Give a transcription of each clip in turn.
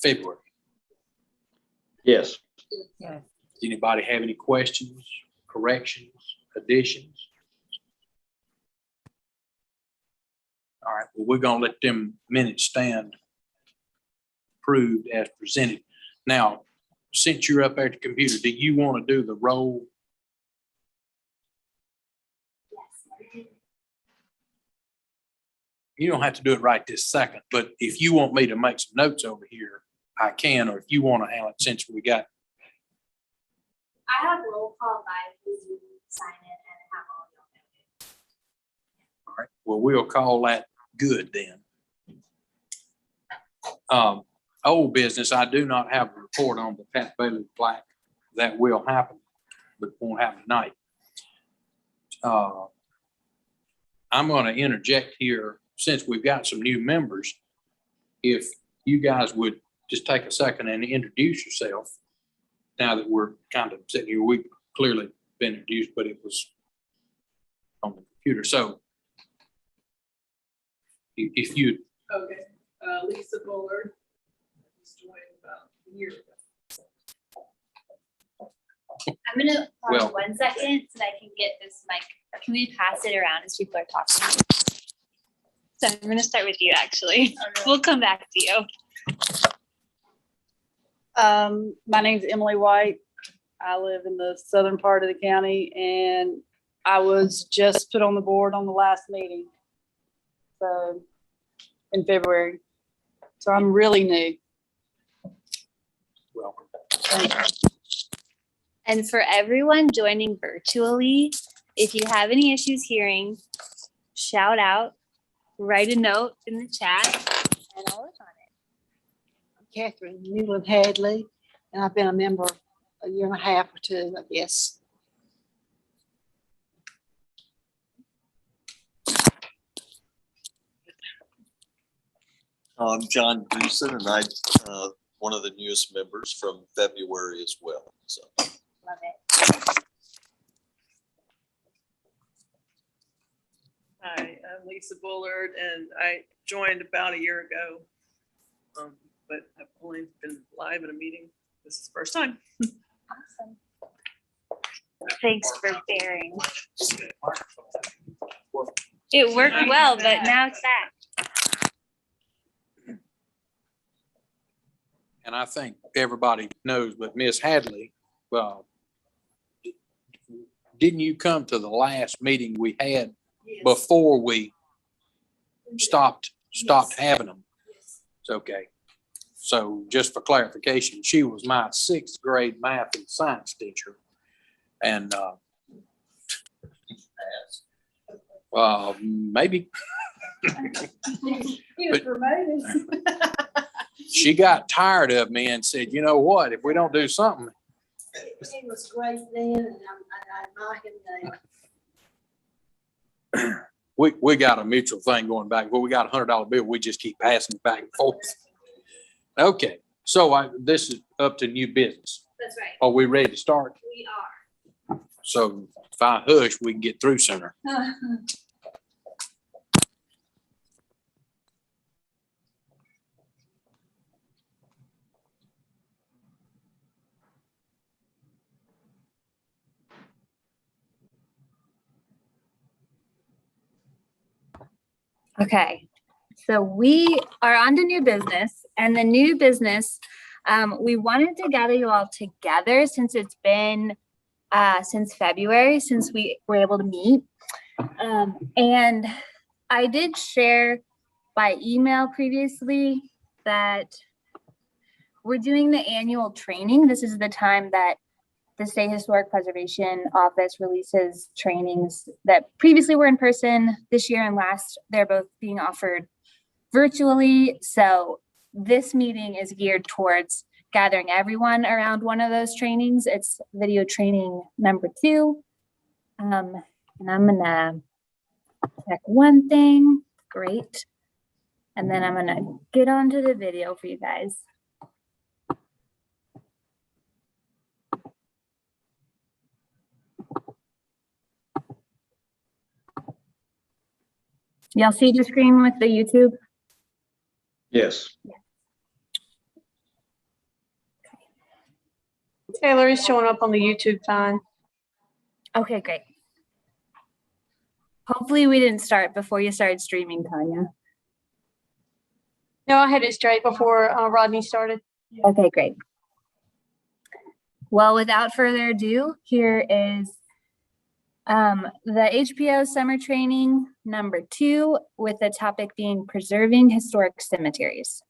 February. Yes. Yes. Anybody have any questions, corrections, additions? All right, well, we're gonna let them minutes stand approved as presented. Now, since you're up at the computer, do you want to do the roll? You don't have to do it right this second, but if you want me to make some notes over here, I can, or if you want to handle it since we got. I have roll call live, please you sign it and have all y'all noted. All right, well, we'll call that good then. Old business, I do not have a report on the Pat Bailey plaque. That will happen, but won't happen tonight. I'm going to interject here, since we've got some new members, if you guys would just take a second and introduce yourself. Now that we're kind of sitting here, we've clearly been introduced, but it was on the computer. So if you. Okay, Lisa Bullard. Just joined about a year ago. I'm gonna pause Well- 1 second so that I can get this mic. Can we pass it around as people are talking? So I'm gonna start with you, actually. We'll come back to you. My name's Emily White. I live in the southern part of the county, and I was just put on the board on the last meeting. So in February. So I'm really new. Welcome. And for everyone joining virtually, if you have any issues hearing, shout out, write a note in the chat, and I'll work on it. Catherine Newland Hadley, and I've been a member a year and a half or two, I guess. I'm John Gleason, and I'm one of the newest members from February as well. So Love it. Hi, I'm Lisa Bullard, and I joined about a year ago, but I've only been live in a meeting. This is the first time. Awesome. Thanks for bearing. It worked well, but now it's back. And I think everybody knows, but Miss Hadley, didn't you come to the last meeting we had before we stopped having them? It's okay. So just for clarification, she was my 6th grade math and science teacher. And maybe. He was promoted. She got tired of me and said, you know what, if we don't do something. He was great then, and I admire him now. We got a mutual thing going back, but we got $100 bill. We just keep passing it back and forth. Okay, so this is up to new business. That's right. Are we ready to start? We are. So if I hush, we can get through sooner. Okay, so we are on to new business, and the new business, we wanted to gather you all together since it's been since February, since we were able to meet. And I did share by email previously that we're doing the annual training. This is the time that the State Historic Preservation Office releases trainings that previously were in person. This year and last, they're both being offered virtually. So this meeting is geared towards gathering everyone around one of those trainings. It's video training number 2. And I'm gonna check one thing. Great. And then I'm gonna get onto the video for you guys. Y'all see the screen with the YouTube? Yes. Taylor is showing up on the YouTube fine. Okay, great. Hopefully we didn't start before you started streaming, Tanya. No, I had it straight before Rodney started. Okay, great. Well, without further ado, here is the HPO summer training number 2, with the topic being preserving historic cemeteries.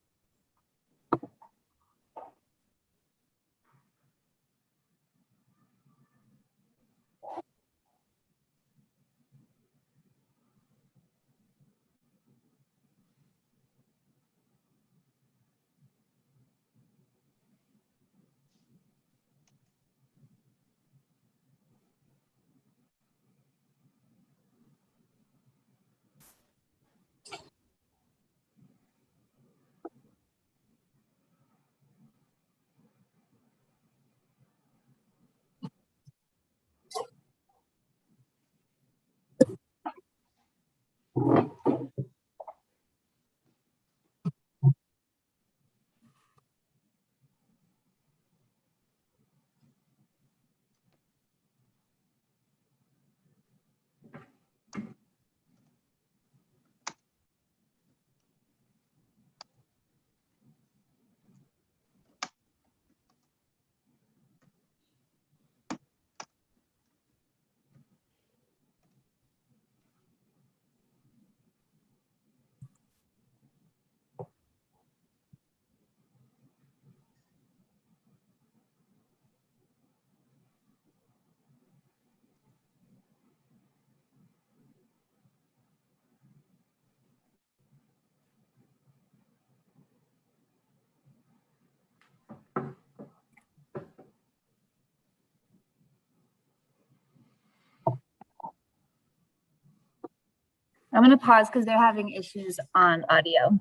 I'm going to pause because they're having issues on audio.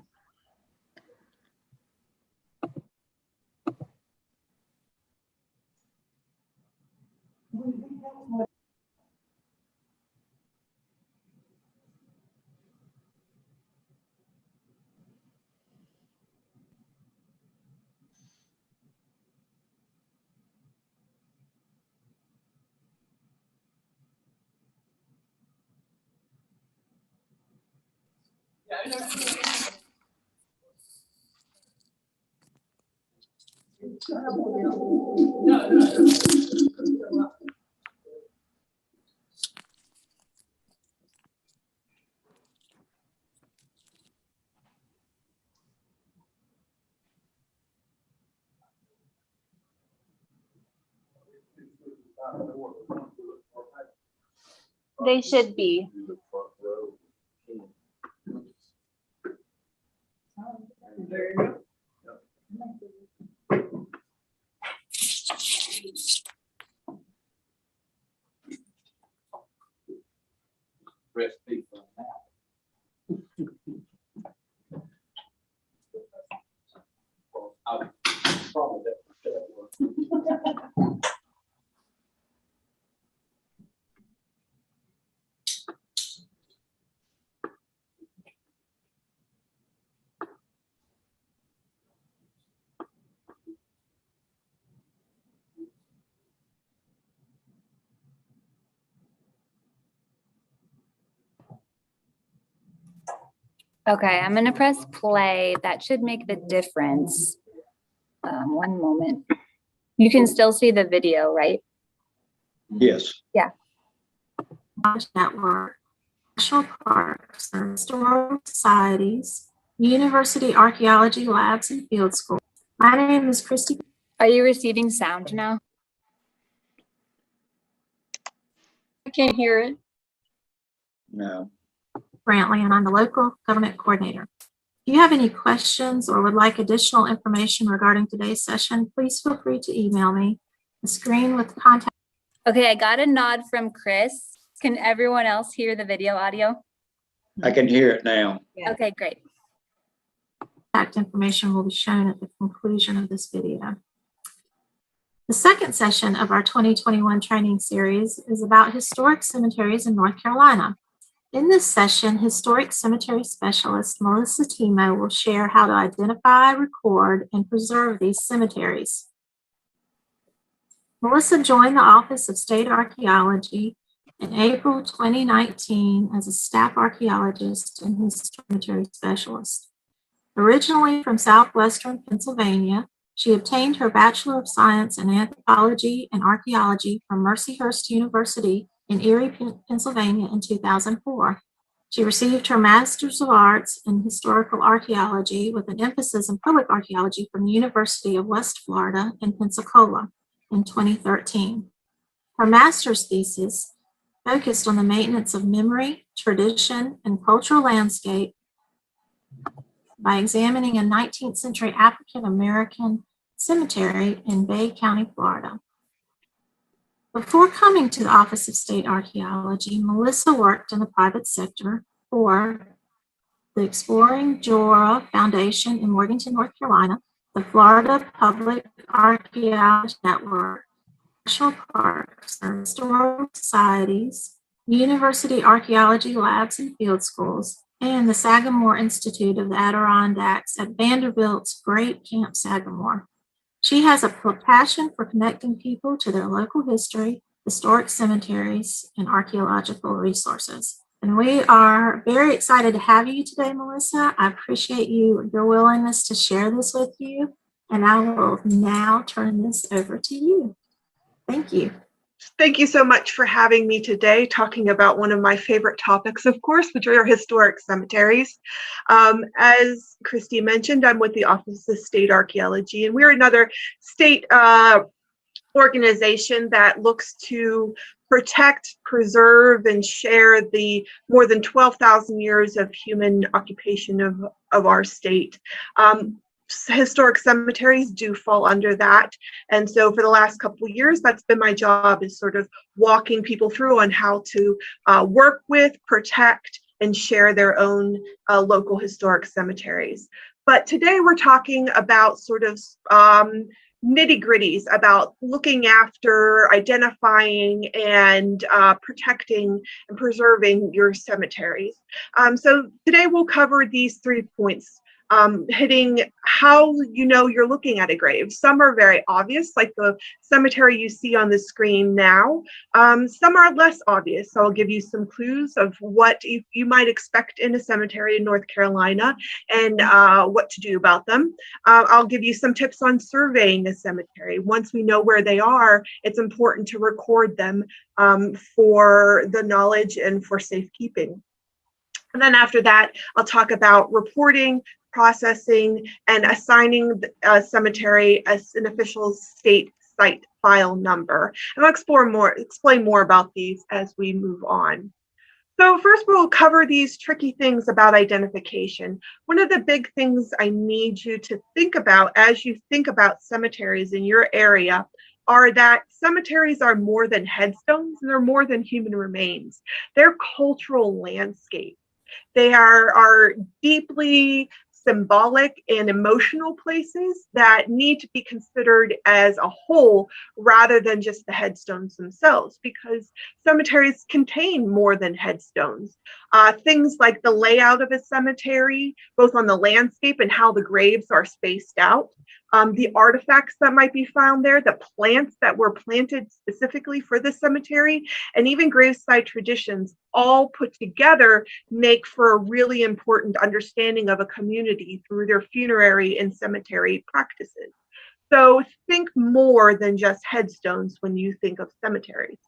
They should be. Recipe for that. I'll probably that work. Okay, I'm going to press play. That should make the difference. One moment. You can still see the video, right? Yes. Network, national parks, and historical societies, university archaeology labs, and field schools. My name is Christy Are you receiving sound now? I can't hear it. No. Brantley, and I'm the local government coordinator. If you have any questions or would like additional information regarding today's session, please feel free to email me. The screen with contact Okay, I got a nod from Chris. Can everyone else hear the video audio? I can hear it now. Yeah. Okay, great. information will be shown at the conclusion of this video. The second session of our 2021 training series is about historic cemeteries in North Carolina. In this session, historic cemetery specialist Melissa Timo will share how to identify, record, and preserve these cemeteries. Melissa joined the Office of State Archaeology in April 2019 as a staff archaeologist and historic cemetery specialist. Originally from southwestern Pennsylvania, she obtained her Bachelor of Science in Anthropology and Archaeology from Mercyhurst University in Erie, Pennsylvania in 2004. She received her Master's of Arts in Historical Archaeology with an emphasis in public archaeology from the University of West Florida in Pensacola in 2013. Her master's thesis focused on the maintenance of memory, tradition, and cultural landscape by examining a 19th century African American cemetery in Bay County, Florida. Before coming to the Office of State Archaeology, Melissa worked in the private sector for the Exploring Jora Foundation in Morganton, North Carolina, the Florida Public Archaeology Network, National Parks and Historical Societies, University Archaeology Labs and Field Schools, and the Sagamore Institute of the Adirondacks at Vanderbilt's Great Camp Sagamore. She has a passion for connecting people to their local history, historic cemeteries, and archaeological resources. And we are very excited to have you today, Melissa. I appreciate your willingness to share this with you. And I will now turn this over to you. Thank you. Thank you so much for having me today, talking about one of my favorite topics, of course, which are historic cemeteries. As Christy mentioned, I'm with the Office of State Archaeology, and we're another state organization that looks to protect, preserve, and share the more than 12,000 years of human occupation of our state. Historic cemeteries do fall under that. And so for the last couple of years, that's been my job, is sort of walking people through on how to work with, protect, and share their own local historic cemeteries. But today we're talking about sort of nitty-gritties about looking after, identifying, and protecting and preserving your cemeteries. So today we'll cover these 3 points, hitting how you know you're looking at a grave. Some are very obvious, like the cemetery you see on the screen now. Some are less obvious, so I'll give you some clues of what you might expect in a cemetery in North Carolina and what to do about them. I'll give you some tips on surveying a cemetery. Once we know where they are, it's important to record them for the knowledge and for safekeeping. And then after that, I'll talk about reporting, processing, and assigning a cemetery as an official state site file number. And I'll explain more about these as we move on. So first, we'll cover these tricky things about identification. One of the big things I need you to think about as you think about cemeteries in your area are that cemeteries are more than headstones, and they're more than human remains. They're cultural landscapes. They are deeply symbolic and emotional places that need to be considered as a whole rather than just the headstones themselves, because cemeteries contain more than headstones. Things like the layout of a cemetery, both on the landscape and how the graves are spaced out, the artifacts that might be found there, the plants that were planted specifically for the cemetery, and even graveside traditions, all put together make for a really important understanding of a community through their funerary and cemetery practices. So think more than just headstones when you think of cemeteries.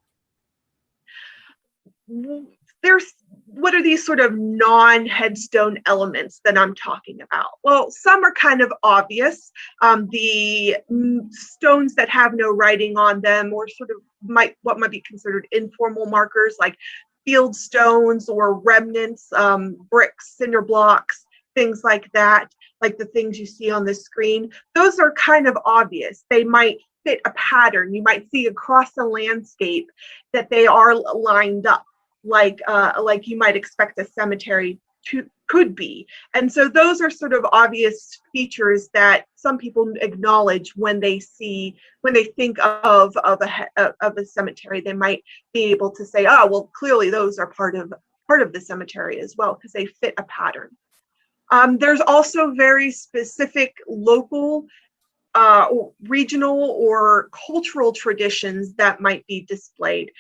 What are these sort of non-headstone elements that I'm talking about? Well, some are kind of obvious. The stones that have no writing on them, or sort of what might be considered informal markers, like field stones or remnants, bricks, cinder blocks, things like that, like the things you see on the screen. Those are kind of obvious. They might fit a pattern. You might see across the landscape that they are lined up, like you might expect a cemetery could be. And so those are sort of obvious features that some people acknowledge when they think of a cemetery. They might be able to say, oh, well, clearly those are part of the cemetery as well, because they fit a pattern. There's also very specific local regional or cultural traditions that might be displayed.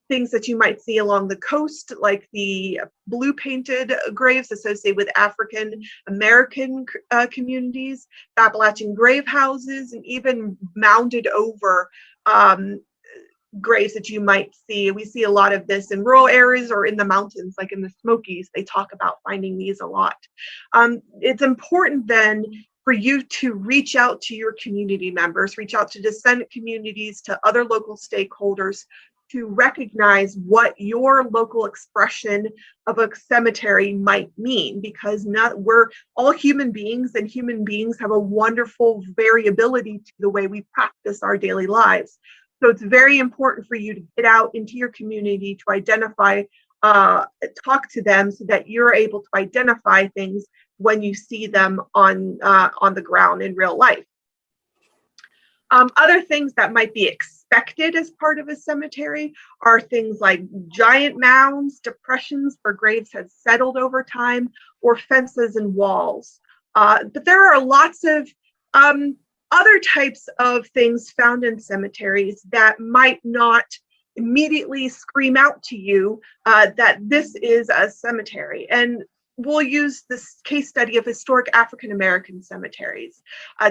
Things that you might see along the coast, like the blue painted graves associated with African American communities, Appalachian grave houses, and even mounded over graves that you might see. We see a lot of this in rural areas or in the mountains, like in the Smokies. They talk about finding these a lot. It's important then for you to reach out to your community members, reach out to descendant communities, to other local stakeholders, to recognize what your local expression of a cemetery might mean, because we're all human beings, and human beings have a wonderful variability to the way we practice our daily lives. So it's very important for you to get out into your community to identify, talk to them so that you're able to identify things when you see them on the ground in real life. Other things that might be expected as part of a cemetery are things like giant mounds, depressions where graves have settled over time, or fences and walls. But there are lots of other types of things found in cemeteries that might not immediately scream out to you that this is a cemetery. And we'll use this case study of historic African American cemeteries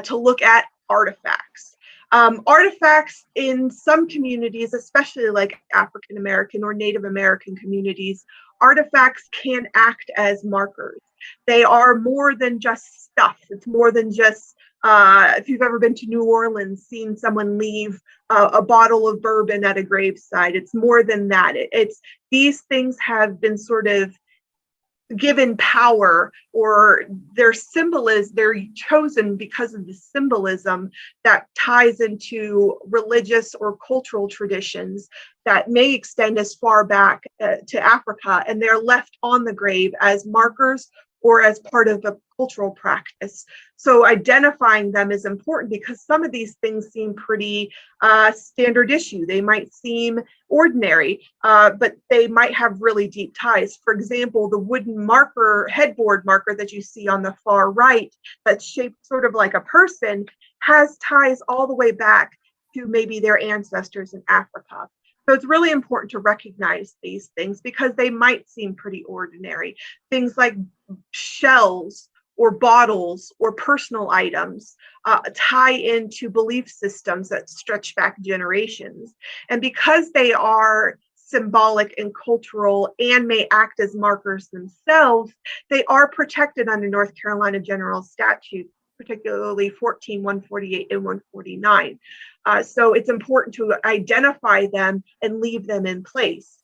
to look at artifacts. Artifacts in some communities, especially like African American or Native American communities, artifacts can act as markers. They are more than just stuff. It's more than just, if you've ever been to New Orleans, seen someone leave a bottle of bourbon at a graveside. It's more than that. These things have been sort of given power, or they're chosen because of the symbolism that ties into religious or cultural traditions that may extend as far back to Africa, and they're left on the grave as markers or as part of a cultural practice. So identifying them is important, because some of these things seem pretty standard issue. They might seem ordinary, but they might have really deep ties. For example, the wooden headboard marker that you see on the far right, that's shaped sort of like a person, has ties all the way back to maybe their ancestors in Africa. So it's really important to recognize these things, because they might seem pretty ordinary. Things like shells or bottles or personal items tie into belief systems that stretch back generations. And because they are symbolic and cultural and may act as markers themselves, they are protected under North Carolina general statutes, particularly 14, 148, and 149. So it's important to identify them and leave them in place.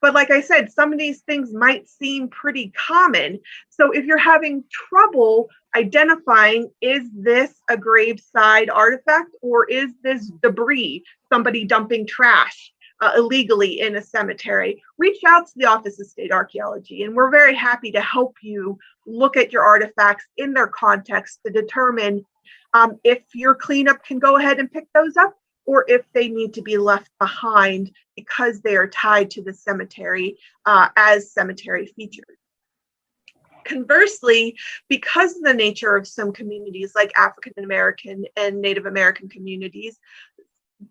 But like I said, some of these things might seem pretty common. So if you're having trouble identifying, is this a graveside artifact, or is this debris, somebody dumping trash illegally in a cemetery, reach out to the Office of State Archaeology, and we're very happy to help you look at your artifacts in their context to determine if your cleanup can go ahead and pick those up, or if they need to be left behind because they are tied to the cemetery as cemetery features. Conversely, because of the nature of some communities like African American and Native American communities,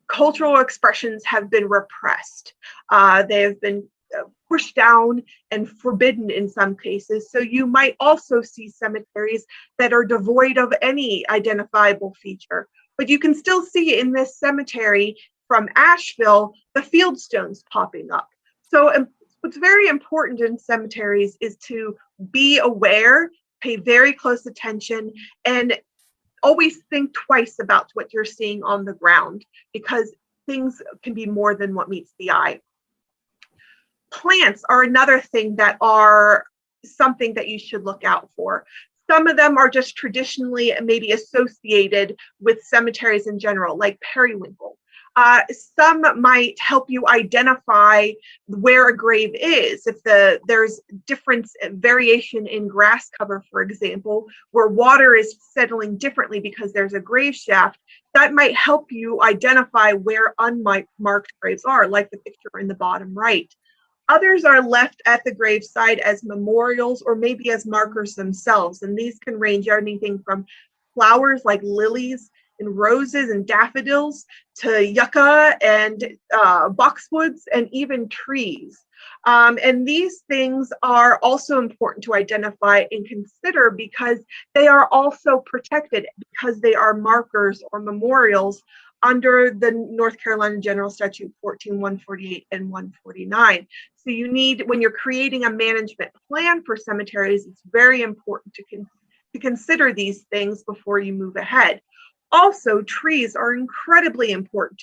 cultural expressions have been repressed. They have been pushed down and forbidden in some cases. So you might also see cemeteries that are devoid of any identifiable feature. But you can still see in this cemetery from Asheville, the fieldstones popping up. So what's very important in cemeteries is to be aware, pay very close attention, and always think twice about what you're seeing on the ground, because things can be more than what meets the eye. Plants are another thing that are something that you should look out for. Some of them are just traditionally maybe associated with cemeteries in general, like periwinkle. Some might help you identify where a grave is. If there's variation in grass cover, for example, where water is settling differently because there's a grave shaft, that might help you identify where unmarked graves are, like the picture in the bottom right. Others are left at the graveside as memorials or maybe as markers themselves. And these can range anything from flowers like lilies and roses and daffodils to yucca and boxwoods and even trees. And these things are also important to identify and consider because they are also protected because they are markers or memorials under the North Carolina General Statute 14-148 and 149. So you need, when you're creating a management plan for cemeteries, it's very important to consider these things before you move ahead. Also, trees are incredibly important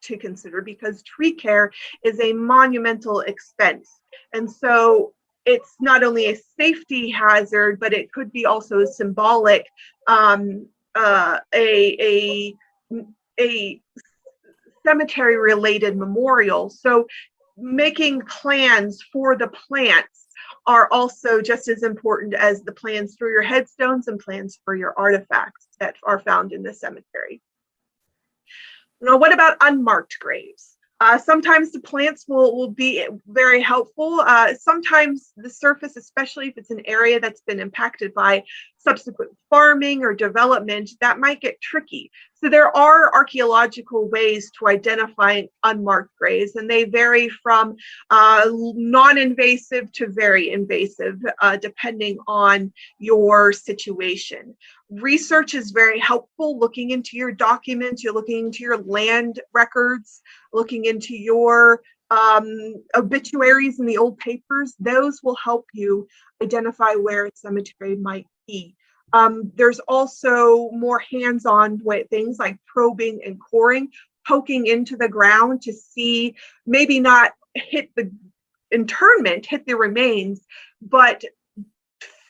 to consider because tree care is a monumental expense. And so it's not only a safety hazard, but it could be also a symbolic, a cemetery related memorial. So making plans for the plants are also just as important as the plans for your headstones and plans for your artifacts that are found in the cemetery. Now, what about unmarked graves? Sometimes the plants will be very helpful. Sometimes the surface, especially if it's an area that's been impacted by subsequent farming or development, that might get tricky. So there are archaeological ways to identify unmarked graves, and they vary from non-invasive to very invasive, depending on your situation. Research is very helpful, looking into your documents, you're looking into your land records, looking into your obituaries in the old papers. Those will help you identify where a cemetery might be. There's also more hands-on things like probing and coring, poking into the ground to see, maybe not hit the interment, hit the remains, but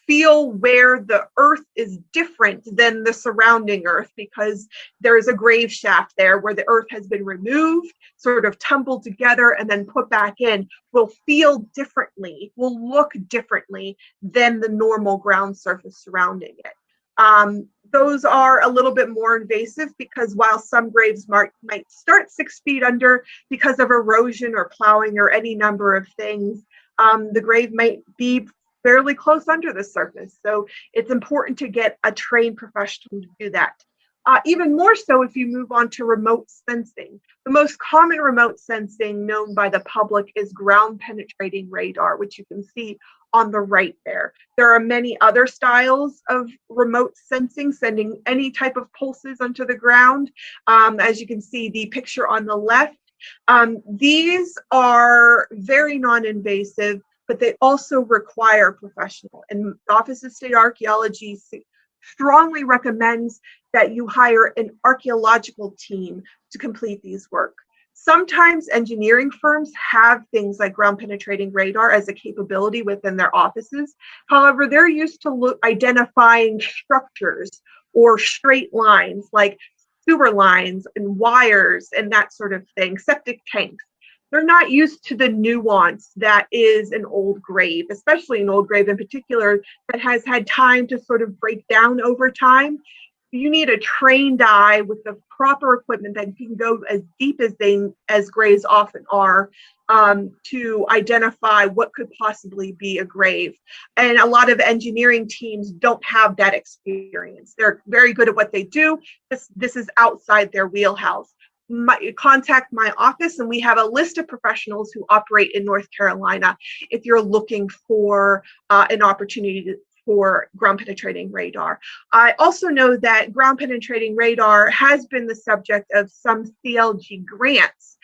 feel where the earth is different than the surrounding earth, because there is a grave shaft there where the earth has been removed, sort of tumbled together and then put back in, will feel differently, will look differently than the normal ground surface surrounding it. Those are a little bit more invasive because while some graves might start 6 feet under because of erosion or plowing or any number of things, the grave might be fairly close under the surface. So it's important to get a trained professional to do that. Even more so if you move on to remote sensing. The most common remote sensing known by the public is ground penetrating radar, which you can see on the right there. There are many other styles of remote sensing, sending any type of pulses onto the ground. As you can see, the picture on the left, these are very non-invasive, but they also require professional. And the Office of State Archaeology strongly recommends that you hire an archaeological team to complete these work. Sometimes engineering firms have things like ground penetrating radar as a capability within their offices. However, they're used to identifying structures or straight lines like sewer lines and wires and that sort of thing, septic tanks. They're not used to the nuance that is an old grave, especially an old grave in particular that has had time to sort of break down over time. You need a trained eye with the proper equipment that can go as deep as graves often are, to identify what could possibly be a grave. And a lot of engineering teams don't have that experience. They're very good at what they do. This is outside their wheelhouse. Contact my office and we have a list of professionals who operate in North Carolina if you're looking for an opportunity for ground penetrating radar. I also know that ground penetrating radar has been the subject of some CLG grants.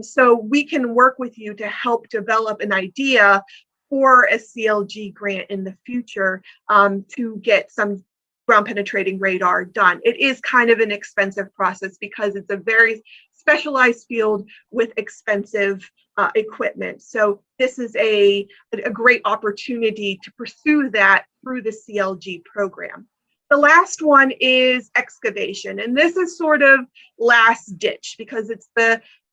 So we can work with you to help develop an idea for a CLG grant in the future, to get some ground penetrating radar done. It is kind of an expensive process because it's a very specialized field with expensive equipment. So this is a great opportunity to pursue that through the CLG program. The last one is excavation. And this is sort of last ditch because it's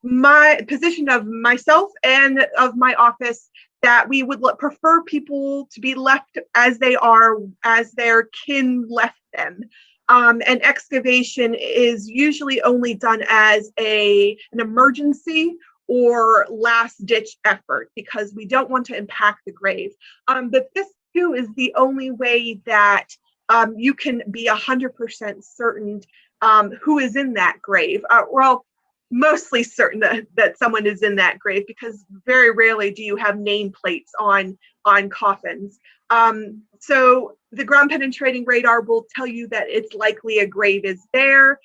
my position of myself and of my office that we would prefer people to be left as they are, as their kin left them. And excavation is usually only done as an emergency or last ditch effort because we don't want to impact the grave. But this too is the only way that you can be 100% certain who is in that grave. Well, mostly certain that someone is in that grave, because very rarely do you have nameplates on coffins. So the ground penetrating radar will tell you that it's likely a grave is there.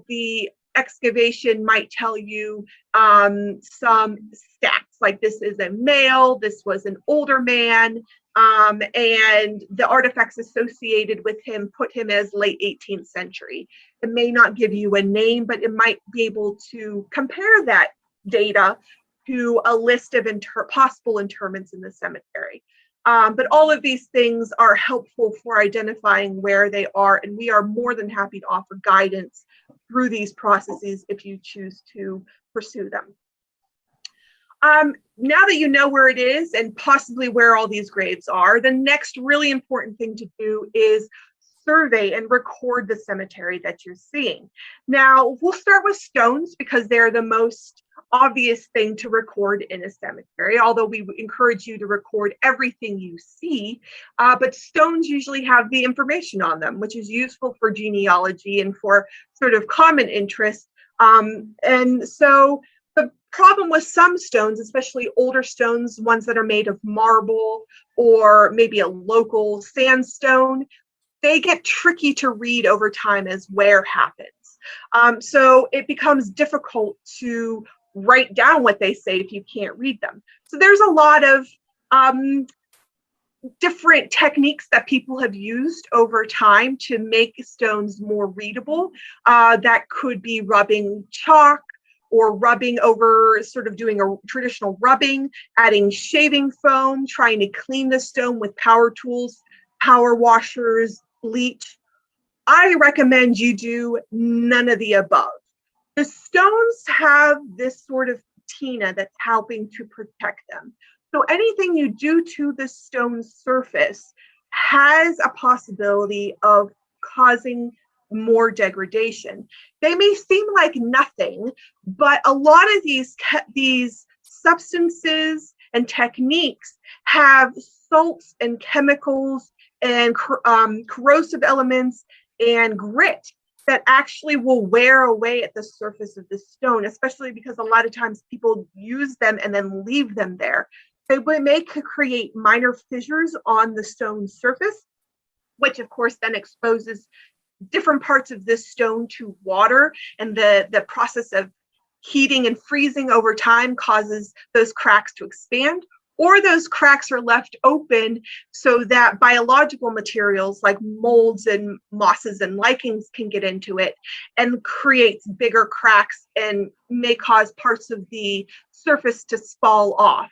The excavation might tell you some stats, like this is a male, this was an older man, and the artifacts associated with him put him as late 18th century. It may not give you a name, but it might be able to compare that data to a list of possible interments in the cemetery. But all of these things are helpful for identifying where they are, and we are more than happy to offer guidance through these processes if you choose to pursue them. Now that you know where it is and possibly where all these graves are, the next really important thing to do is survey and record the cemetery that you're seeing. Now, we'll start with stones because they're the most obvious thing to record in a cemetery, although we encourage you to record everything you see. But stones usually have the information on them, which is useful for genealogy and for sort of common interest. And so the problem with some stones, especially older stones, ones that are made of marble or maybe a local sandstone, they get tricky to read over time as wear happens. So it becomes difficult to write down what they say if you can't read them. So there's a lot of different techniques that people have used over time to make stones more readable. That could be rubbing chalk, or rubbing over, sort of doing a traditional rubbing, adding shaving foam, trying to clean the stone with power tools, power washers, bleach. I recommend you do none of the above. The stones have this sort of patina that's helping to protect them. So anything you do to the stone surface has a possibility of causing more degradation. They may seem like nothing, but a lot of these substances and techniques have salts and chemicals and corrosive elements and grit that actually will wear away at the surface of the stone, especially because a lot of times people use them and then leave them there. They may create minor fissures on the stone surface, which of course then exposes different parts of this stone to water, and the process of heating and freezing over time causes those cracks to expand, or those cracks are left open so that biological materials like molds and mosses and lichens can get into it and creates bigger cracks and may cause parts of the surface to fall off.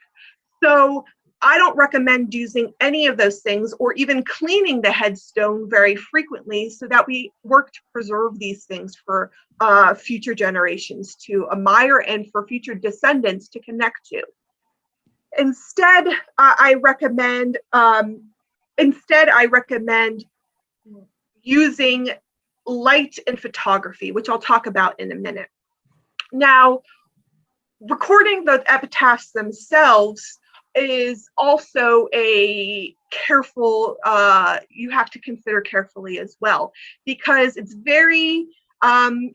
So I don't recommend using any of those things or even cleaning the headstone very frequently, so that we work to preserve these things for future generations to admire and for future descendants to connect to. Instead, I recommend using light and photography, which I'll talk about in a minute. Now, recording the epitaphs themselves is also a careful, you have to consider carefully as well, because it's very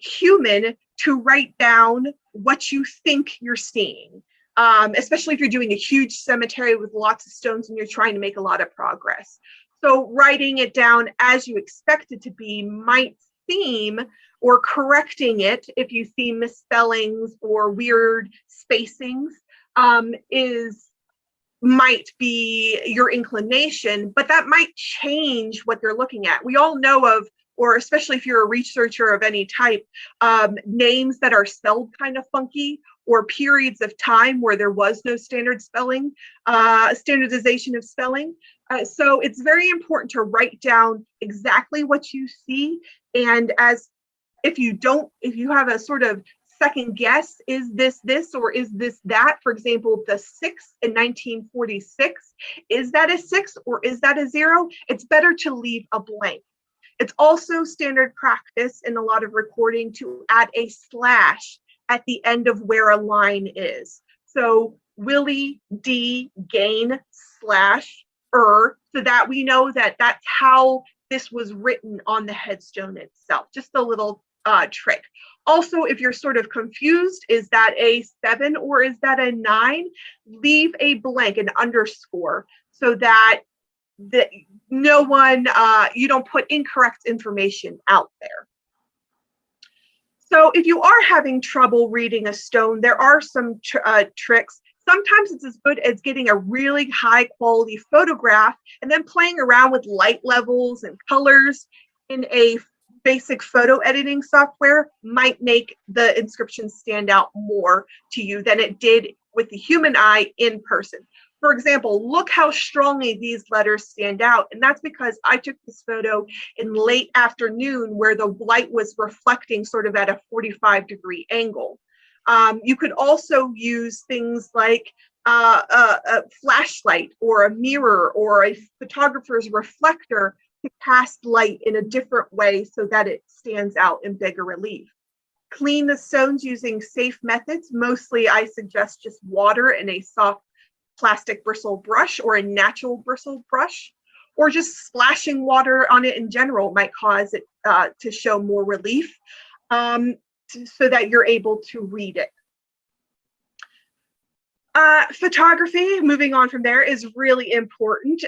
human to write down what you think you're seeing, especially if you're doing a huge cemetery with lots of stones and you're trying to make a lot of progress. So writing it down as you expect it to be might seem, or correcting it if you see misspellings or weird spacings, might be your inclination, but that might change what they're looking at. We all know of, or especially if you're a researcher of any type, names that are spelled kind of funky, or periods of time where there was no standardization of spelling. So it's very important to write down exactly what you see. And if you have a sort of second guess, is this or is this that? For example, the 6 in 1946, is that a 6 or is that a 0? It's better to leave a blank. It's also standard practice in a lot of recording to add a slash at the end of where a line is. So Willie D. Gain / so that we know that that's how this was written on the headstone itself. Just a little trick. Also, if you're sort of confused, is that a 7 or is that a 9? Leave a blank, an underscore, so that no one, you don't put incorrect information out there. So if you are having trouble reading a stone, there are some tricks. Sometimes it's as good as getting a really high quality photograph and then playing around with light levels and colors in a basic photo editing software might make the inscription stand out more to you than it did with the human eye in person. For example, look how strongly these letters stand out. And that's because I took this photo in late afternoon where the light was reflecting sort of at a 45-degree angle. You could also use things like a flashlight or a mirror or a photographer's reflector to cast light in a different way so that it stands out in bigger relief. Clean the stones using safe methods. Mostly I suggest just water and a soft plastic bristle brush or a natural bristle brush, or just splashing water on it in general might cause it to show more relief so that you're able to read it. Photography, moving on from there, is really important.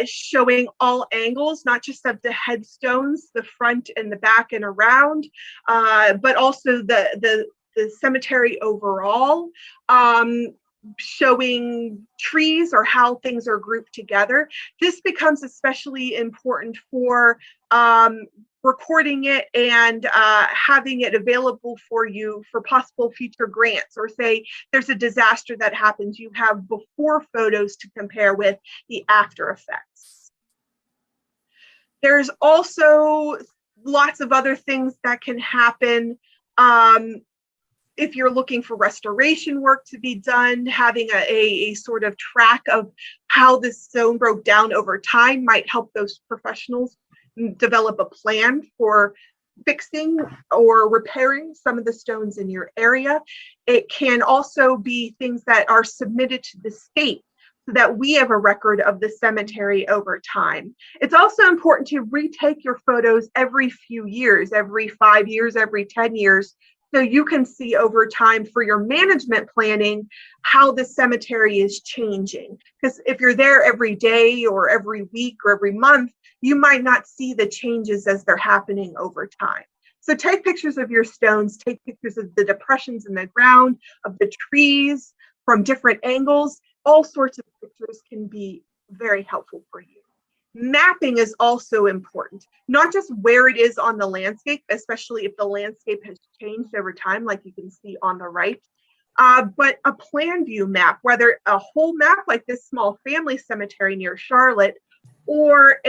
Showing all angles, not just of the headstones, the front and the back and around, but also the cemetery overall. Showing trees or how things are grouped together. This becomes especially important for recording it and having it available for you for possible future grants, or say there's a disaster that happens, you have before photos to compare with the after effects. There's also lots of other things that can happen. If you're looking for restoration work to be done, having a sort of track of how the stone broke down over time might help those professionals develop a plan for fixing or repairing some of the stones in your area. It can also be things that are submitted to the state so that we have a record of the cemetery over time. It's also important to retake your photos every few years, every 5 years, every 10 years, so you can see over time for your management planning how the cemetery is changing. Because if you're there every day or every week or every month, you might not see the changes as they're happening over time. So take pictures of your stones, take pictures of the depressions in the ground, of the trees from different angles. All sorts of pictures can be very helpful for you. Mapping is also important, not just where it is on the landscape, especially if the landscape has changed over time, like you can see on the right, but a plan view map, whether a whole map like this small family cemetery near Charlotte, or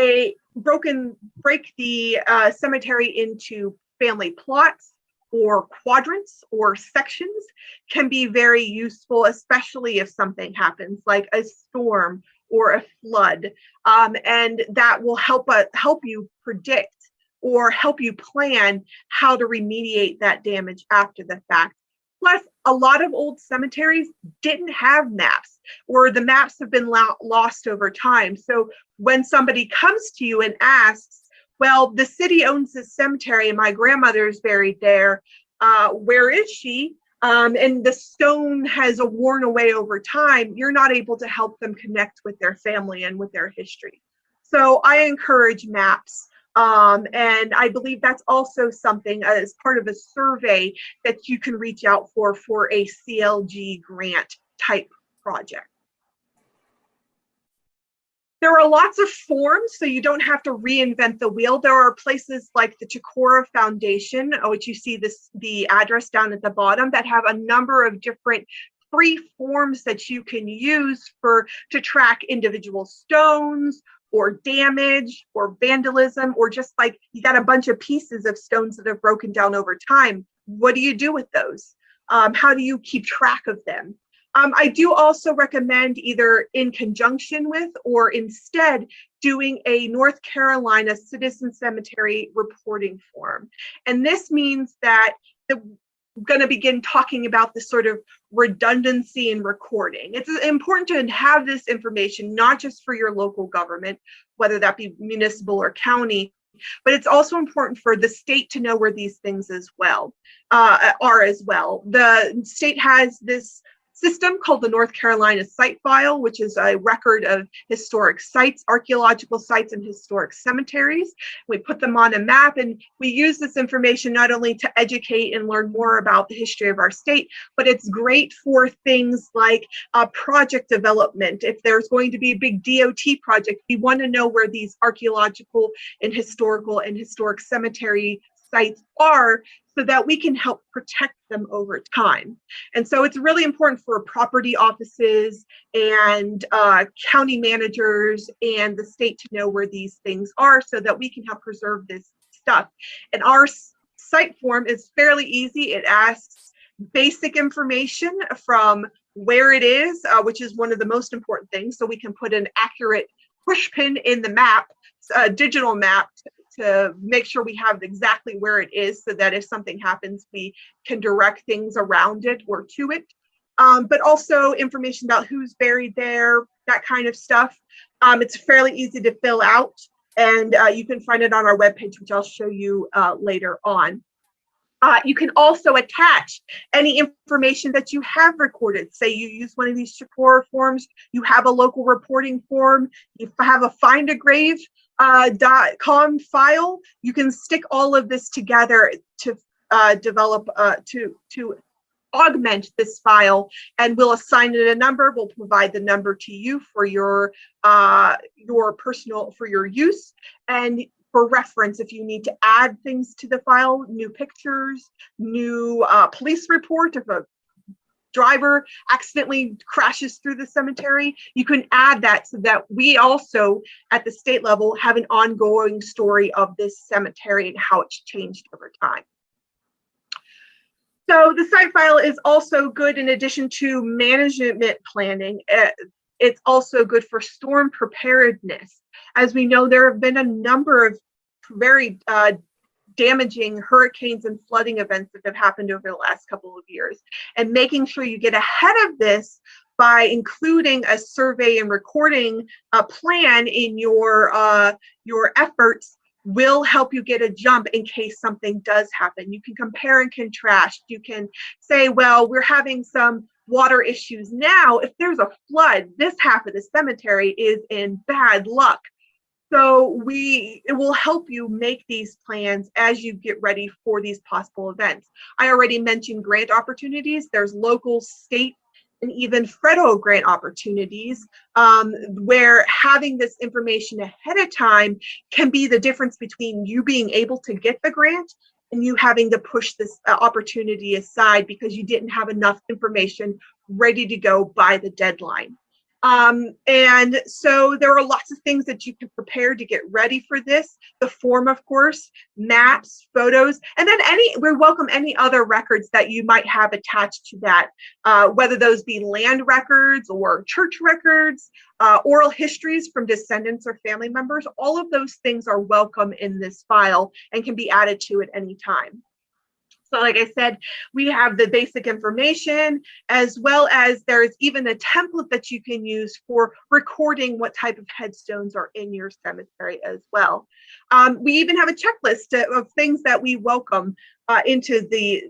break the cemetery into family plots or quadrants or sections can be very useful, especially if something happens like a storm or a flood, and that will help you predict or help you plan how to remediate that damage after the fact. Plus, a lot of old cemeteries didn't have maps, or the maps have been lost over time. So when somebody comes to you and asks, well, the city owns this cemetery and my grandmother's buried there, where is she? And the stone has worn away over time, you're not able to help them connect with their family and with their history. So I encourage maps. And I believe that's also something as part of a survey that you can reach out for a CLG grant type project. There are lots of forms, so you don't have to reinvent the wheel. There are places like the Chikora Foundation, which you see the address down at the bottom, that have a number of different free forms that you can use to track individual stones or damage or vandalism, or just like you got a bunch of pieces of stones that have broken down over time. What do you do with those? How do you keep track of them? I do also recommend, either in conjunction with or instead, doing a North Carolina Citizen Cemetery reporting form. And this means that we're going to begin talking about this sort of redundancy in recording. It's important to have this information, not just for your local government, whether that be municipal or county, but it's also important for the state to know where these things are as well. The state has this system called the North Carolina Site File, which is a record of historic sites, archaeological sites, and historic cemeteries. We put them on a map, and we use this information not only to educate and learn more about the history of our state, but it's great for things like project development. If there's going to be a big DOT project, we want to know where these archaeological and historic cemetery sites are, so that we can help protect them over time. And so it's really important for property offices and county managers and the state to know where these things are, so that we can help preserve this stuff. And our site form is fairly easy. It asks basic information from where it is, which is one of the most important things, so we can put an accurate push pin in the map, digital map, to make sure we have exactly where it is, so that if something happens, we can direct things around it or to it. But also information about who's buried there, that kind of stuff. It's fairly easy to fill out, and you can find it on our webpage, which I'll show you later on. You can also attach any information that you have recorded. Say you use one of these Chippewa forms, you have a local reporting form, you have a find a grave .com file. You can stick all of this together to develop to augment this file, and we'll assign it a number. We'll provide the number to you for your personal, for your use, and for reference if you need to add things to the file, new pictures, new police report. If a driver accidentally crashes through the cemetery, you can add that, so that we also at the state level have an ongoing story of this cemetery and how it's changed over time. So the site file is also good in addition to management planning. It's also good for storm preparedness. As we know, there have been a number of very damaging hurricanes and flooding events that have happened over the last couple of years. And making sure you get ahead of this by including a survey and recording plan in your efforts will help you get a jump in case something does happen. You can compare and contrast. You can say, well, we're having some water issues now. If there's a flood, this half of the cemetery is in bad luck. So it will help you make these plans as you get ready for these possible events. I already mentioned grant opportunities. There's local, state, and even federal grant opportunities where having this information ahead of time can be the difference between you being able to get the grant and you having to push this opportunity aside because you didn't have enough information ready to go by the deadline. And so there are lots of things that you can prepare to get ready for this. The form, of course, maps, photos, and then we welcome any other records that you might have attached to that, whether those be land records or church records, oral histories from descendants or family members. All of those things are welcome in this file and can be added to at any time. So like I said, we have the basic information, as well as there's even a template that you can use for recording what type of headstones are in your cemetery as well. We even have a checklist of things that we welcome into the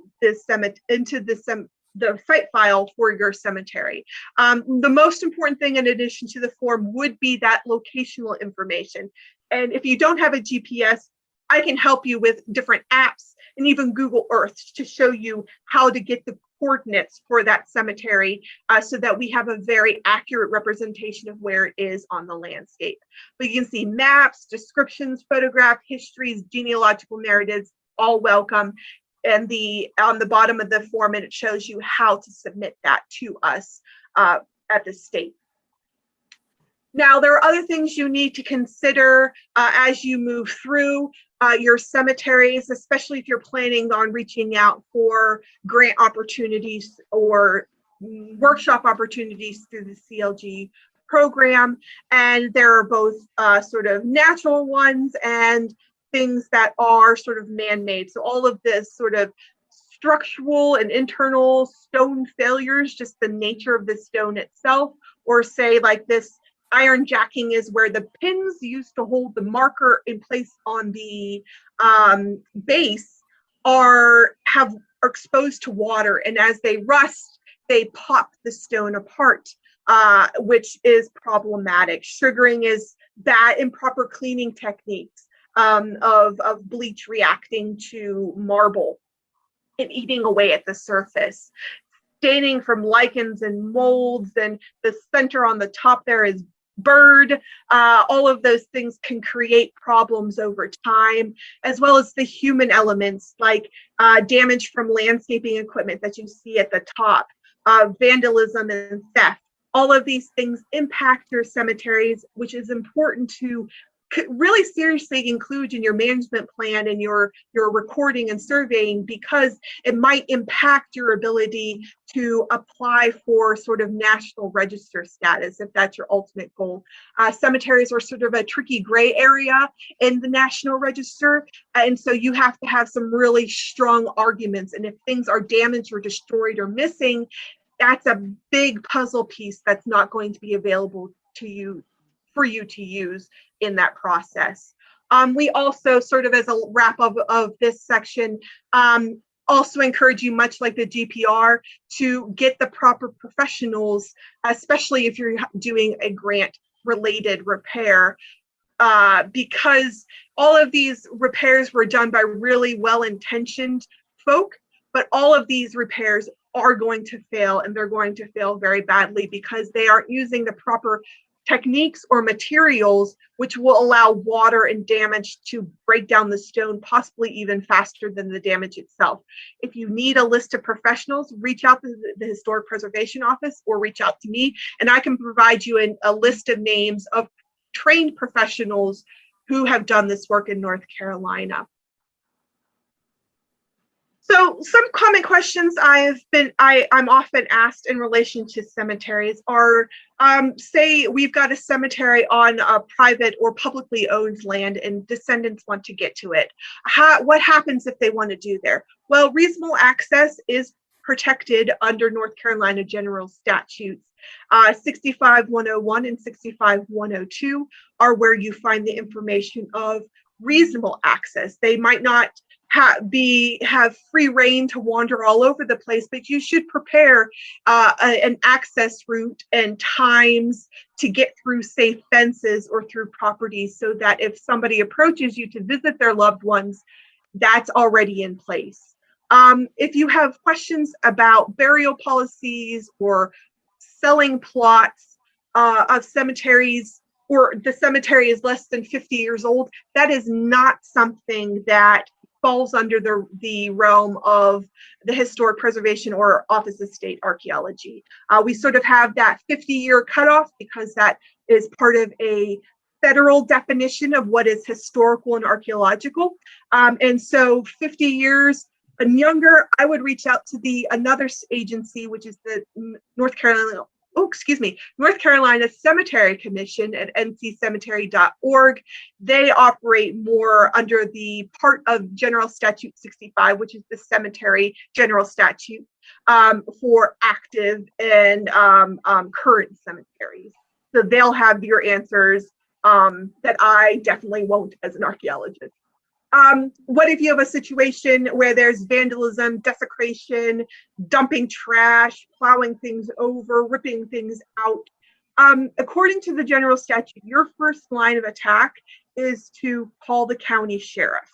site file for your cemetery. The most important thing in addition to the form would be that locational information. And if you don't have a GPS, I can help you with different apps and even Google Earth to show you how to get the coordinates for that cemetery so that we have a very accurate representation of where it is on the landscape. But you can see maps, descriptions, photograph, histories, genealogical narratives, all welcome. And on the bottom of the form, it shows you how to submit that to us at the state. Now, there are other things you need to consider as you move through your cemeteries, especially if you're planning on reaching out for grant opportunities or workshop opportunities through the CLG program. And there are both sort of natural ones and things that are sort of man-made. So all of this sort of structural and internal stone failures, just the nature of the stone itself, or say like this iron jacking is where the pins used to hold the marker in place on the base are exposed to water, and as they rust, they pop the stone apart, which is problematic. Sugaring is bad, improper cleaning techniques of bleach reacting to marble and eating away at the surface. Staining from lichens and molds, and the center on the top there is bird. All of those things can create problems over time, as well as the human elements like damage from landscaping equipment that you see at the top, vandalism and theft. All of these things impact your cemeteries, which is important to really seriously include in your management plan and your recording and surveying, because it might impact your ability to apply for sort of national register status if that's your ultimate goal. Cemeteries are sort of a tricky gray area in the national register, and so you have to have some really strong arguments, and if things are damaged or destroyed or missing, that's a big puzzle piece that's not going to be available to you for you to use in that process. We also, sort of as a wrap of this section, also encourage you, much like the GPR, to get the proper professionals, especially if you're doing a grant-related repair, because all of these repairs were done by really well-intentioned folk, but all of these repairs are going to fail, and they're going to fail very badly because they aren't using the proper techniques or materials which will allow water and damage to break down the stone, possibly even faster than the damage itself. If you need a list of professionals, reach out to the Historic Preservation Office or reach out to me, and I can provide you a list of names of trained professionals who have done this work in North Carolina. So some common questions I'm often asked in relation to cemeteries are, say we've got a cemetery on a private or publicly owned land and descendants want to get to it. What happens if they want to do there? Well, reasonable access is protected under North Carolina general statutes. 65101 and 65102 are where you find the information of reasonable access. They might not have free reign to wander all over the place, but you should prepare an access route and times to get through safe fences or through properties, so that if somebody approaches you to visit their loved ones, that's already in place. If you have questions about burial policies or selling plots of cemeteries, or the cemetery is less than 50 years old, that is not something that falls under the realm of the Historic Preservation or Office of State Archaeology. We sort of have that 50-year cutoff because that is part of a federal definition of what is historical and archaeological. And so 50 years and younger, I would reach out to another agency, which is the North Carolina Cemetery Commission at nccemetery.org. They operate more under the part of General Statute 65, which is the cemetery general statute for active and current cemeteries. So they'll have your answers that I definitely won't as an archaeologist. What if you have a situation where there's vandalism, desecration, dumping trash, plowing things over, ripping things out? According to the general statute, your first line of attack is to call the county sheriff.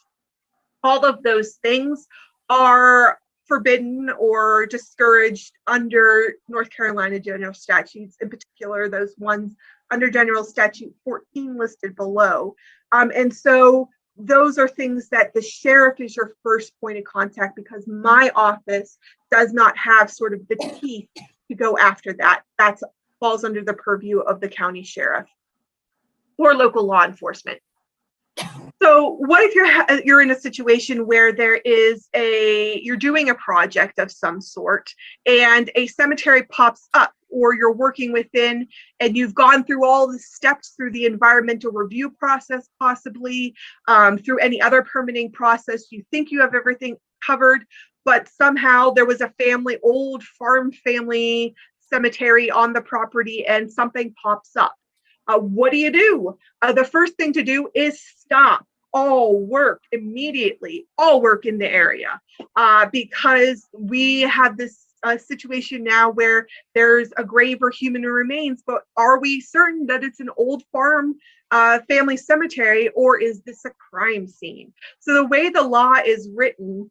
All of those things are forbidden or discouraged under North Carolina general statutes, in particular those ones under General Statute 14 listed below. And so those are things that the sheriff is your first point of contact, because my office does not have sort of the teeth to go after that. That falls under the purview of the county sheriff or local law enforcement. So what if you're in a situation where you're doing a project of some sort and a cemetery pops up, or you're working within and you've gone through all the steps through the environmental review process, possibly through any other permitting process, you think you have everything covered, but somehow there was a old farm family cemetery on the property and something pops up. What do you do? The first thing to do is stop all work immediately, all work in the area, because we have this situation now where there's a grave or human remains, but are we certain that it's an old farm family cemetery, or is this a crime scene? So the way the law is written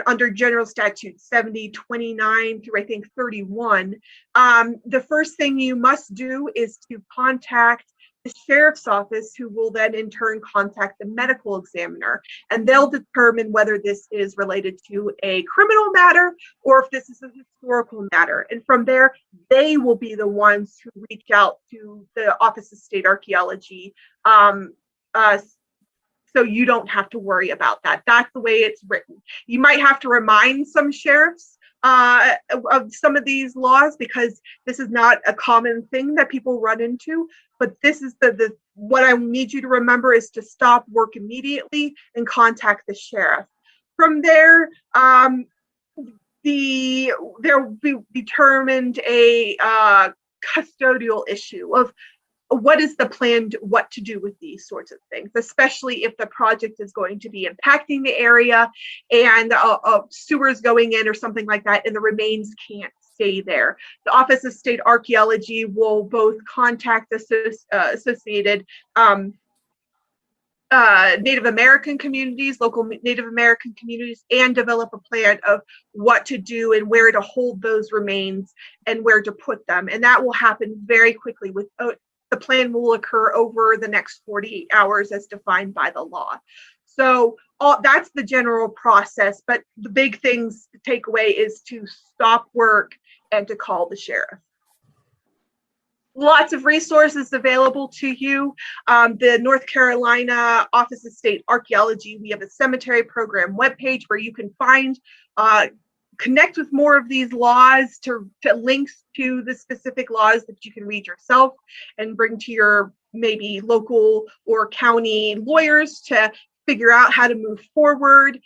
under General Statute 7029 through I think 31, the first thing you must do is to contact the sheriff's office, who will then in turn contact the medical examiner, and they'll determine whether this is related to a criminal matter or if this is a historical matter. And from there, they will be the ones who reach out to the Office of State Archaeology. So you don't have to worry about that. That's the way it's written. You might have to remind some sheriffs of some of these laws, because this is not a common thing that people run into. But this is the what I need you to remember is to stop work immediately and contact the sheriff. From there, there will be determined a custodial issue of what is the plan, what to do with these sorts of things, especially if the project is going to be impacting the area and sewers going in or something like that, and the remains can't stay there. The Office of State Archaeology will both contact associated Native American communities, local Native American communities, and develop a plan of what to do and where to hold those remains and where to put them. And that will happen very quickly. The plan will occur over the next 48 hours as defined by the law. So that's the general process, but the big things to take away is to stop work and to call the sheriff. Lots of resources available to you. The North Carolina Office of State Archaeology, we have a cemetery program webpage where you can find, connect with more of these laws, to links to the specific laws that you can read yourself and bring to your maybe local or county lawyers to figure out how to move forward.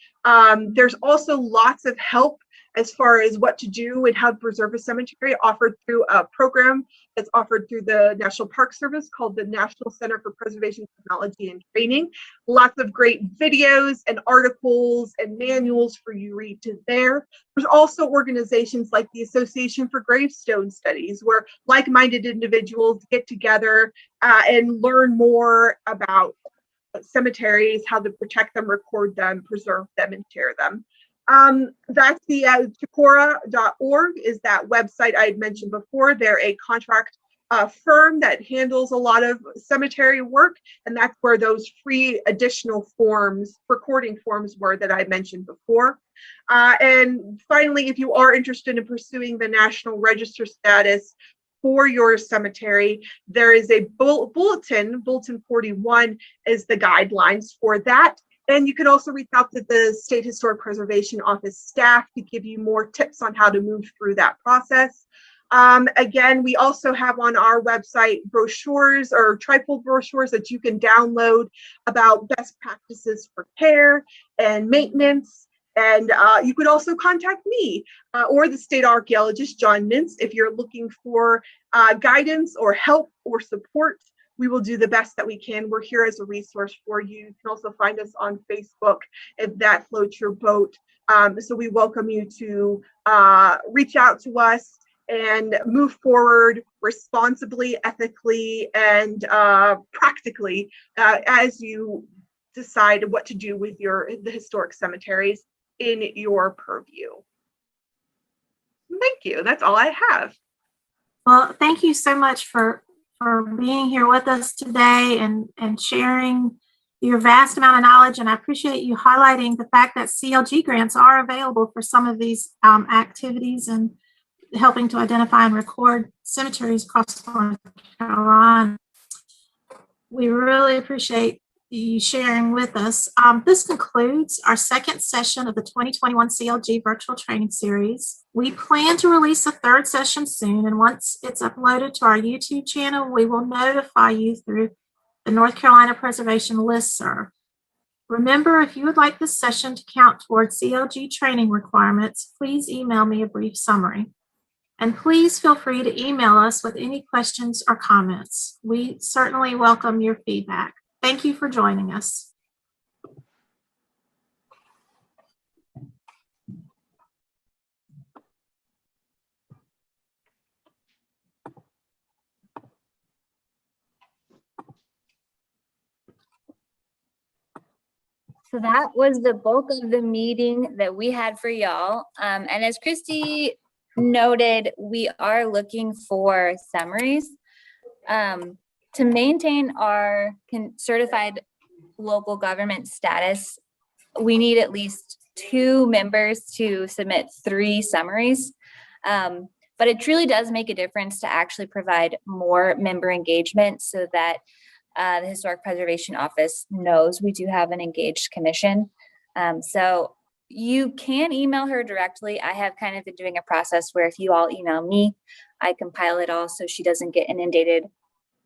There's also lots of help as far as what to do and how to preserve a cemetery, offered through a program that's offered through the National Park Service called the National Center for Preservation Technology and Training. Lots of great videos and articles and manuals for you to read to there. There's also organizations like the Association for Gravestone Studies, where like-minded individuals get together and learn more about cemeteries, how to protect them, record them, preserve them, and share them. That's the Chicora.org is that website I had mentioned before. They're a contract firm that handles a lot of cemetery work, and that's where those free additional forms, recording forms, were that I mentioned before. And finally, if you are interested in pursuing the National Register status for your cemetery, there is a bulletin 41 is the guidelines for that. And you can also reach out to the State Historic Preservation Office staff to give you more tips on how to move through that process. Again, we also have on our website brochures or trifold brochures that you can download about best practices for care and maintenance. And you could also contact me or the state archaeologist, John Mintz, if you're looking for guidance or help or support. We will do the best that we can. We're here as a resource for you. You can also find us on Facebook if that floats your boat. So we welcome you to reach out to us and move forward responsibly, ethically, and practically as you decide what to do with the historic cemeteries in your purview. Thank you. That's all I have. Well, thank you so much for being here with us today and sharing your vast amount of knowledge. And I appreciate you highlighting the fact that CLG grants are available for some of these activities and helping to identify and record cemeteries across North Carolina. We really appreciate you sharing with us. This concludes our second session of the 2021 CLG virtual training series. We plan to release a third session soon, and once it's uploaded to our YouTube channel, we will notify you through the North Carolina Preservation Listserv. Remember, if you would like this session to count towards CLG training requirements, please email me a brief summary. And please feel free to email us with any questions or comments. We certainly welcome your feedback. Thank you for joining us. So that was the bulk of the meeting that we had for y'all. And as Christy noted, we are looking for summaries. To maintain our certified local government status, we need at least 2 members to submit 3 summaries. But it truly does make a difference to actually provide more member engagement so that the Historic Preservation Office knows we do have an engaged commission. So you can email her directly. I have kind of been doing a process where if you all email me, I compile it all so she doesn't get inundated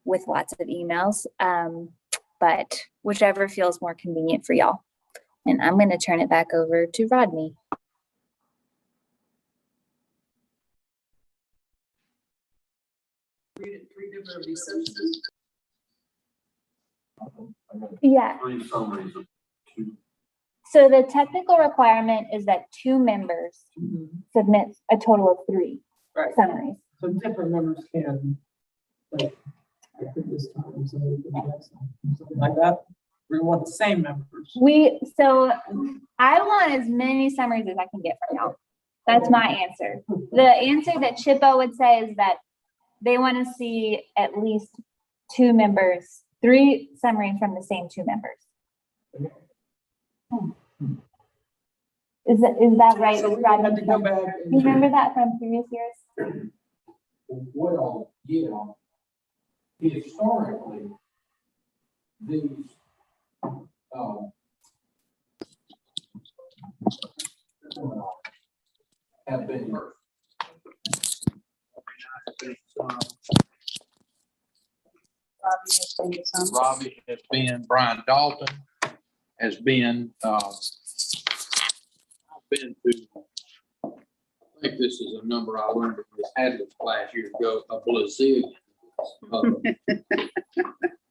with lots of emails. But whichever feels more convenient for y'all. And I'm going to turn it back over to Rodney. Three different receptions. Yeah. So the technical requirement is that 2 members submit a total of 3 summaries. So different members can, like, at this time, something like that. We want the same members. So I want as many summaries as I can get from y'all. That's my answer. The answer that Chippo would say is that they want to see at least 2 members, 3 summaries from the same 2 members. Is that right? So we have to go back. You remember that from previous years? Well, yeah, historically, these, have been. Robbie has been, Brian Dalton has been, I've been to, I think this is a number I learned in this Hadley class years ago, a blazillion.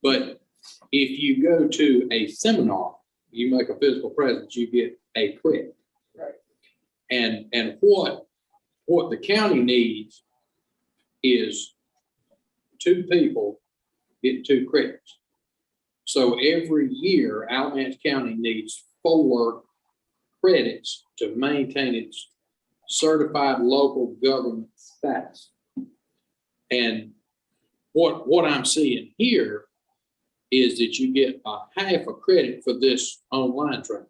But if you go to a seminar, you make a physical presence, you get a credit. Right. And what the county needs is 2 people get 2 credits. So every year, Alamance County needs 4 credits to maintain its certified local government status. And what I'm seeing here is that you get a half a credit for this online training.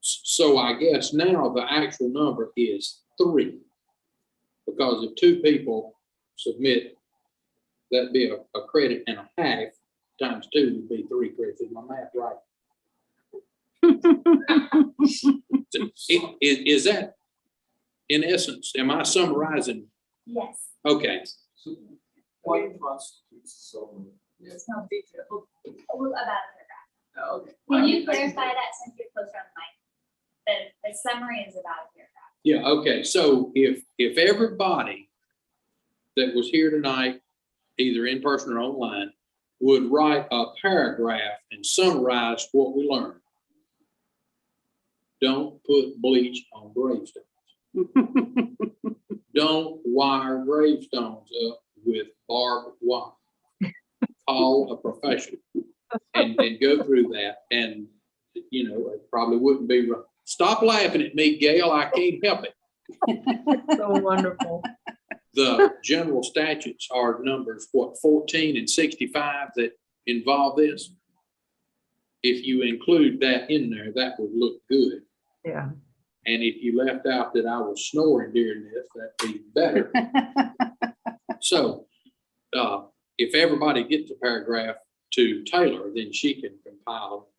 So I guess now the actual number is 3. Because if 2 people submit, that'd be a credit and a half times 2 would be 3 credits. Is my math right? Is that, in essence, am I summarizing? Yes. Okay. What constitutes so? It's not detailed. About a paragraph. Oh, okay. Can you clarify that since you're closer on the mic? The summary is about a paragraph. Yeah, okay. So if everybody that was here tonight, either in person or online, would write a paragraph and summarize what we learned. Don't put bleach on gravestones. Don't wire gravestones up with barbed wire. Call a professional and go through that. And, you know, it probably wouldn't be right. Stop laughing at me, Gail. I can't help it. So wonderful. The general statutes are numbers, 14 and 65 that involve this. If you include that in there, that would look good. Yeah. And if you left out that I was snoring during this, that'd be better. So if everybody gets a paragraph to Taylor, then she can compile.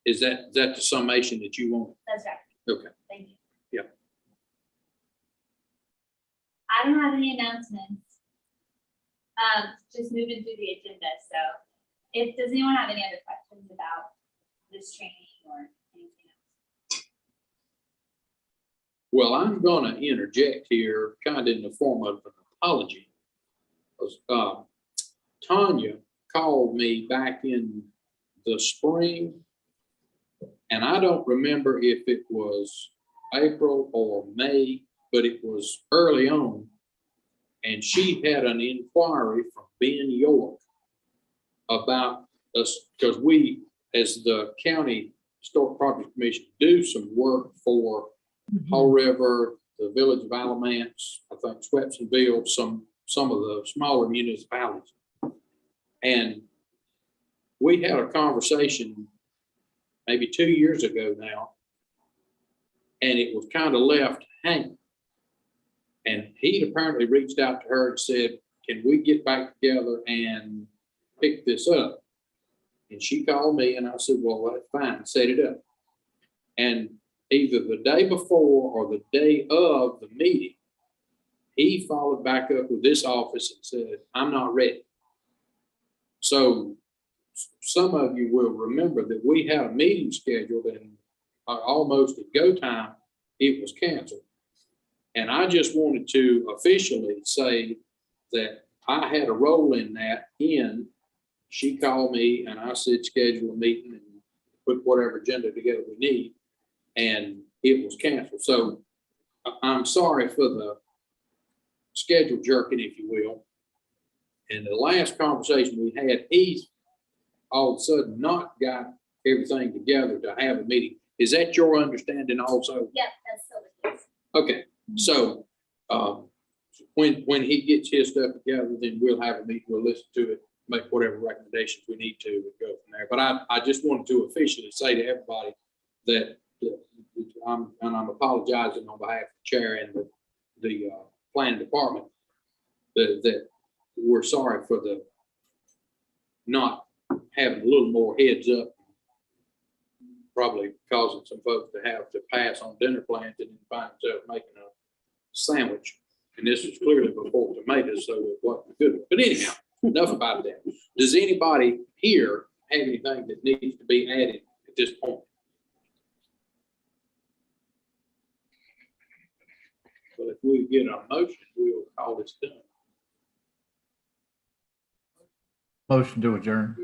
Is that the summation that you want? That's right. Okay. Thank you. Yep. I don't have any announcements. Just moving through the agenda. So does anyone have any other questions about this training or anything else? Well, I'm gonna interject here, kind of in the form of an apology. Tanya called me back in the spring, and I don't remember if it was April or May, but it was early on. And she had an inquiry from Ben York about us, because we, as the County Historic Property Commission, do some work for Whole River, the Village of Alamance, I think Swepsonville, some of the smaller municipalities. And we had a conversation maybe 2 years ago now, and it was kind of left hanging. And he apparently reached out to her and said, can we get back together and pick this up? And she called me and I said, well, that's fine, set it up. And either the day before or the day of the meeting, he followed back up with this office and said, I'm not ready. So some of you will remember that we had a meeting scheduled, and almost at go time, it was canceled. And I just wanted to officially say that I had a role in that. She called me and I said, schedule a meeting and put whatever agenda together we need. And it was canceled. So I'm sorry for the schedule jerking, if you will. And the last conversation we had, he's all of a sudden not got everything together to have a meeting. Is that your understanding also? Yeah, that's still the case. Okay, so when he gets his stuff together, then we'll have a meeting, we'll listen to it, make whatever recommendations we need to, and go from there. But I just wanted to officially say to everybody that I'm apologizing on behalf of the chair and the planning department that we're sorry for the not having a little more heads up, probably causing some folks to have to pass on dinner plans and then find themselves making a sandwich. And this is clearly before tomatoes, so it wasn't good. But anyhow, enough about that. Does anybody here have anything that needs to be added at this point? Well, if we get a motion, we'll call this done. Motion to adjourn.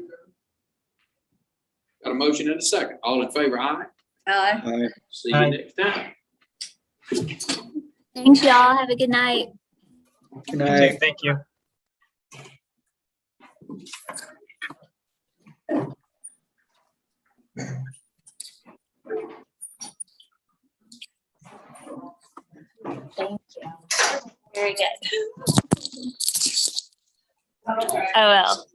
Got a motion and a second. All in favor, aye. Aye. See you Aye. next time. Thanks, y'all. Have a good night. Good night. Thank you. Thank you. Very good. Oh, well.